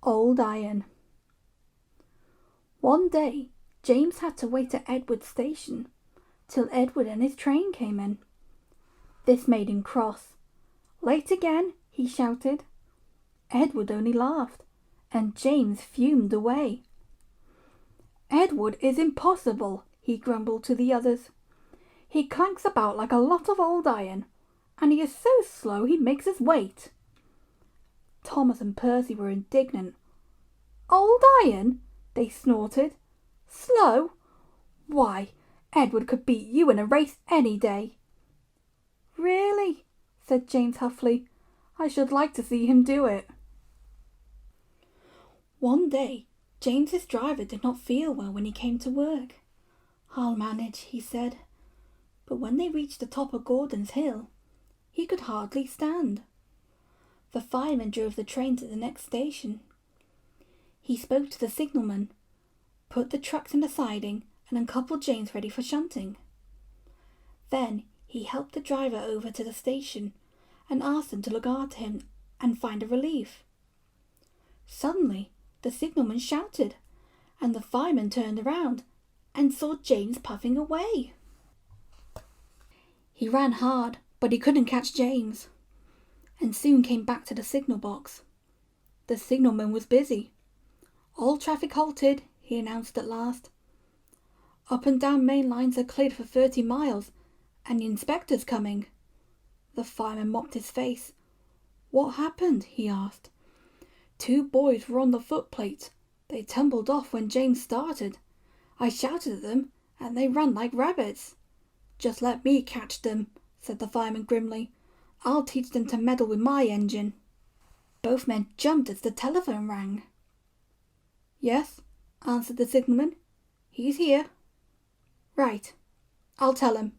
Old Iron. One day, James had to wait at Edward's station till Edward and his train came in. This made him cross. "Late again," he shouted. Edward only laughed, and James fumed away. "Edward is impossible," he grumbled to the others. "He clanks about like a lot of old iron, and he is so slow he makes us wait." Thomas and Percy were indignant. "Old iron?" they snorted. "Slow? Why, Edward could beat you in a race any day." "Really?" said James huffily. "I should like to see him do it." One day, James's driver did not feel well when he came to work. "I'll manage," he said. But when they reached the top of Gordon's Hill, he could hardly stand. The fireman drove the train to the next station. He spoke to the signalman, put the trucks in the siding, and uncoupled James ready for shunting. Then he helped the driver over to the station and asked him to look after him and find a relief. Suddenly, the signalman shouted, and the fireman turned around and saw James puffing away. He ran hard, but he couldn't catch James, and soon came back to the signal box. The signalman was busy. "All traffic halted," he announced at last. "Up and down main lines are cleared for 30 miles, and the inspector's coming." The fireman mopped his face. "What happened?" he asked. "Two boys were on the footplate. They tumbled off when James started. I shouted at them, and they ran like rabbits." "Just let me catch them," said the fireman grimly. "I'll teach them to meddle with my engine." Both men jumped as the telephone rang. "Yes," answered the signalman. "He's here." "Right. I'll tell him.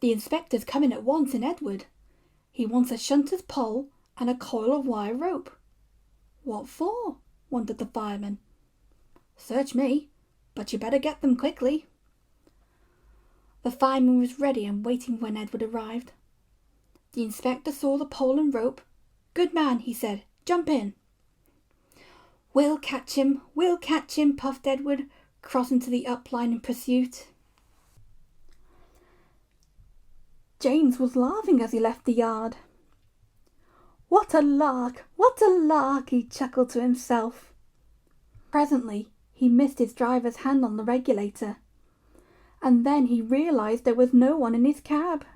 The inspector's coming at once in Edward. He wants a shunter's pole and a coil of wire rope." "What for?" wondered the fireman. "Search me, but you better get them quickly." The fireman was ready and waiting when Edward arrived. The inspector saw the pole and rope. "Good man," he said. "Jump in." We'll catch him, puffed Edward, crossing to the upline in pursuit. James was laughing as he left the yard. What a lark, he chuckled to himself. Presently, he missed his driver's hand on the regulator, and then he realised there was no one in his cab.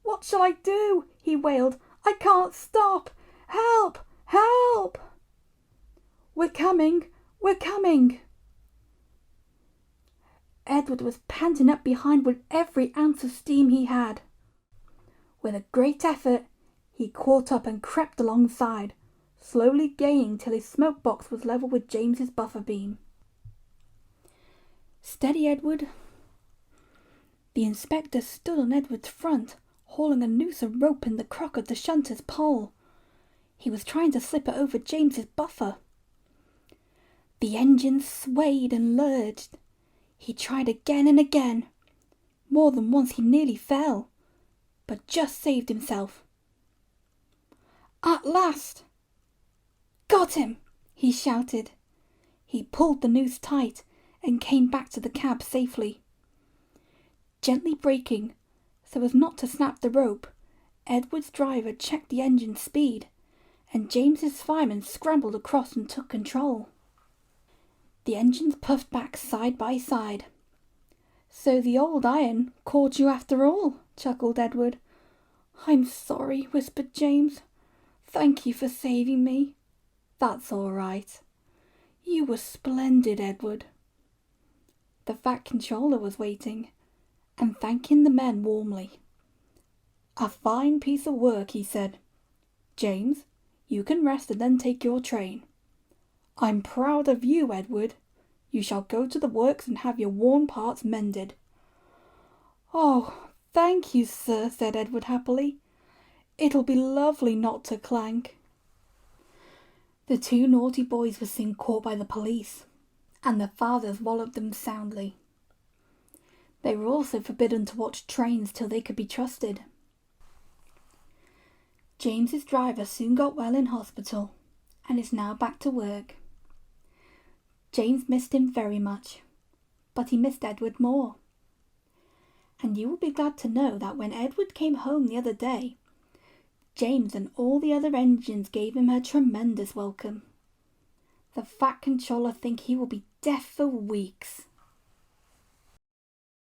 "What shall I do?" he wailed. "I can't stop! Help! Help!" We're coming! Edward was panting up behind with every ounce of steam he had. With a great effort, he caught up and crept alongside, slowly gaining till his smoke box was level with James's buffer beam. "Steady, Edward." The inspector stood on Edward's front, hauling a noose of rope in the crook of the shunter's pole. He was trying to slip it over James's buffer. The engine swayed and lurched. He tried again and again. More than once he nearly fell, but just saved himself. At last! "Got him!" he shouted. He pulled the noose tight and came back to the cab safely. Gently braking, so as not to snap the rope, Edward's driver checked the engine's speed, and James's fireman scrambled across and took control. The engines puffed back side by side. "So the old iron caught you after all," chuckled Edward. "I'm sorry," whispered James. "Thank you for saving me." "That's all right. You were splendid, Edward." The Fat Controller was waiting, and thanking the men warmly. "A fine piece of work," he said. "James, you can rest and then take your train. I'm proud of you, Edward. You shall go to the works and have your worn parts mended." "Oh, thank you, sir," said Edward happily. "It'll be lovely not to clank." The two naughty boys were soon caught by the police, and their fathers walloped them soundly. They were also forbidden to watch trains till they could be trusted. James's driver soon got well in hospital, and is now back to work. James missed him very much, but he missed Edward more. And you will be glad to know that when Edward came home the other day, James and all the other engines gave him a tremendous welcome. The Fat Controller thinks he will be deaf for weeks.